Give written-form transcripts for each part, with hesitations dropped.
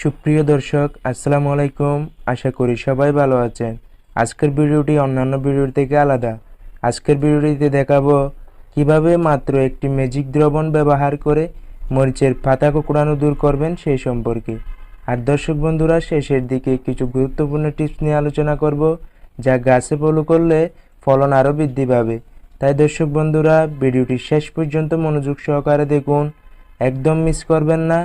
সুপ্রিয় দর্শক আসসালামু আলাইকুম। আশা করি সবাই ভালো আছেন। আজকের ভিডিওটি অন্যান্য ভিডিওর থেকে আলাদা। আজকের ভিডিওটিতে দেখাবো কিভাবে মাত্র একটি ম্যাজিক দ্রবণ ব্যবহার করে মরিচের পাতা কুঁকড়ানো দূর করবেন সেই সম্পর্কে। আর দর্শক বন্ধুরা, শেষের দিকে কিছু গুরুত্বপূর্ণ টিপস নিয়ে আলোচনা করব, যা গাছে ফলো করলে ফলন আরও বৃদ্ধি পাবে। তাই দর্শক বন্ধুরা, ভিডিওটি শেষ পর্যন্ত মনোযোগ সহকারে দেখুন, একদম মিস করবেন না।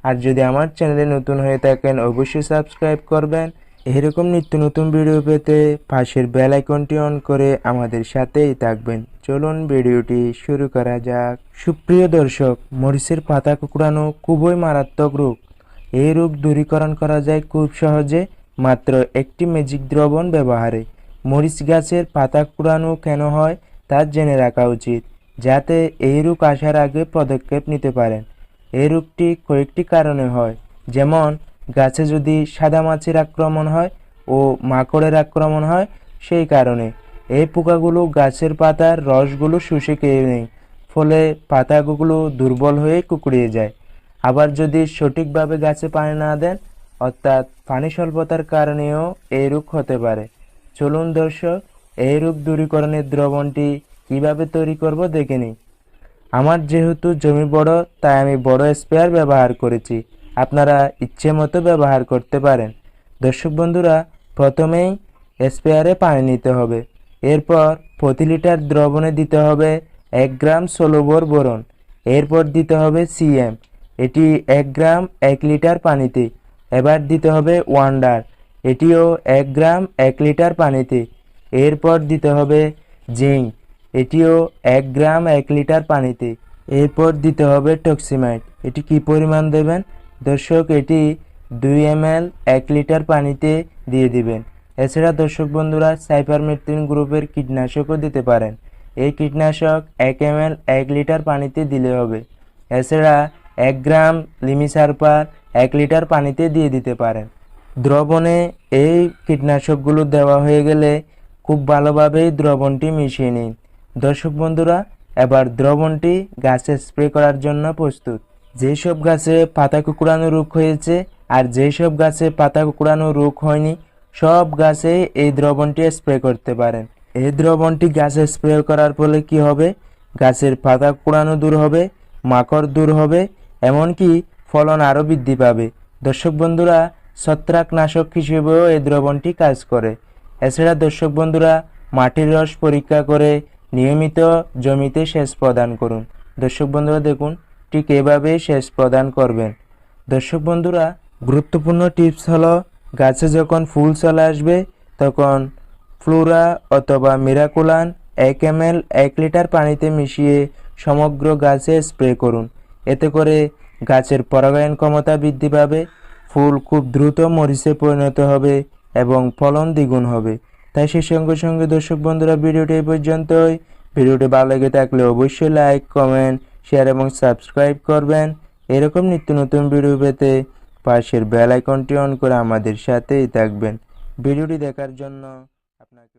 আর যদি আমার চ্যানেলে নতুন হয়ে থাকেন অবশ্যই সাবস্ক্রাইব করবেন। এরকম নিত্য নতুন ভিডিও পেতে পাশের বেল আইকনটি অন করে আমাদের সাথেই থাকবেন। চলুন ভিডিওটি শুরু করা যাক। সুপ্রিয় দর্শক, মরিচের পাতা কুঁকড়ানো খুবই মারাত্মক রোগ। এই রোগ দূরীকরণ করা যায় খুব সহজে মাত্র একটি ম্যাজিক দ্রবণ ব্যবহারে। মরিচ গাছের পাতা কুঁকড়ানো কেন হয় তা জেনে রাখা উচিত, যাতে এই রোগ আসার আগে পদক্ষেপ নিতে পারেন। এই রোগটি কয়েকটি কারণে হয়, যেমন গাছে যদি সাদা মাছির আক্রমণ হয় ও মাকড়ের আক্রমণ হয়, সেই কারণে এই পোকাগুলো গাছের পাতার রসগুলো শুষে খেয়ে নেয়, ফলে পাতাগুলো দুর্বল হয়ে কুঁকড়িয়ে যায়। আবার যদি সঠিকভাবে গাছে পানি না দেন, অর্থাৎ পানি স্বল্পতার কারণেও এই রোগ হতে পারে। চলুন দর্শক, এই রোগ দূরীকরণের দ্রবণটি কিভাবে তৈরি করব দেখে নিই। আমার যেহেতু জমি বড়, তাই আমি বড় স্প্রেয়ার ব্যবহার করেছি। আপনারা ইচ্ছে মতো ব্যবহার করতে পারেন। দর্শক বন্ধুরা, প্রথমেই স্প্রেয়ারে পানি নিতে হবে। এরপর প্রতি লিটার দ্রবণে দিতে হবে 1 গ্রাম সলুবর বোরন। এরপর দিতে হবে সিএম, এটি 1 গ্রাম 1 লিটার পানিতে। এবার দিতে হবে ওয়ান্ডার, এটিও 1 গ্রাম 1 লিটার পানিতে। এরপর দিতে হবে জিঙ্ক, এটিও 1 গ্রাম 1 লিটার পানিতে। এরপর দিতে হবে টক্সিমাইড। এটি কি পরিমাণ দেবেন দর্শক? এটি 2 ml 1 লিটার পানিতে দিয়ে দিবেন। এছাড়া দর্শক বন্ধুরা, সাইপারমেথ্রিন গ্রুপের কীটনাশকও দিতে পারেন। এই কীটনাশক 1 ml 1 লিটার পানিতে দিলে হবে। এছাড়া 1 গ্রাম লিমিসালফার 1 লিটার পানিতে দিয়ে দিতে পারেন। দ্রবণে এই কীটনাশকগুলো দেওয়া হয়ে গেলে খুব ভালোভাবে দ্রবণটি মিশিয়ে নিন। দর্শক বন্ধুরা, এবার দ্রবণটি গাছে স্প্রে করার জন্য প্রস্তুত। যেসব গাছে পাতা কুঁকড়ানো রোগ হয়েছে আর যেসব গাছে পাতা কুঁকড়ানো রোগ হয়নি, সব গাছে এই দ্রবণটি স্প্রে করতে পারেন। এই দ্রবণটি গাছে স্প্রে করার ফলে কি হবে? গাছের পাতা কুঁকড়ানো দূর হবে, মাকড় দূর হবে, এমনকি ফলন আরও বৃদ্ধি পাবে। দর্শক বন্ধুরা, ছত্রাকনাশক হিসেবেও এই দ্রবণটি কাজ করে। এছাড়া দর্শক বন্ধুরা, মাটির রস পরীক্ষা করে নিয়মিত জমিতে সেচ প্রদান করুন। দর্শক বন্ধুরা দেখুন, ঠিক এভাবে সেচ প্রদান করবেন। দর্শক বন্ধুরা, গুরুত্বপূর্ণ টিপস হলো, গাছে যখন ফুল চলে আসবে তখন ফ্লোরা অথবা মিরাকুলান 1 ml 1 লিটার পানিতে মিশিয়ে সমগ্র গাছে স্প্রে করুন। এতে করে গাছের পরাগায়ন ক্ষমতা বৃদ্ধি পাবে, ফুল খুব দ্রুত মরিচে পরিণত হবে এবং ফলন দ্বিগুণ হবে। তাই সেই সঙ্গে সঙ্গে দর্শক বন্ধুরা, ভিডিওটি এই পর্যন্তই। ভিডিওটি ভালো লেগে থাকলে অবশ্যই লাইক, কমেন্ট, শেয়ার এবং সাবস্ক্রাইব করবেন। এরকম নিত্য নতুন ভিডিও পেতে পাশের বেল আইকনটি অন করে আমাদের সাথেই থাকবেন। ভিডিওটি দেখার জন্য আপনাকে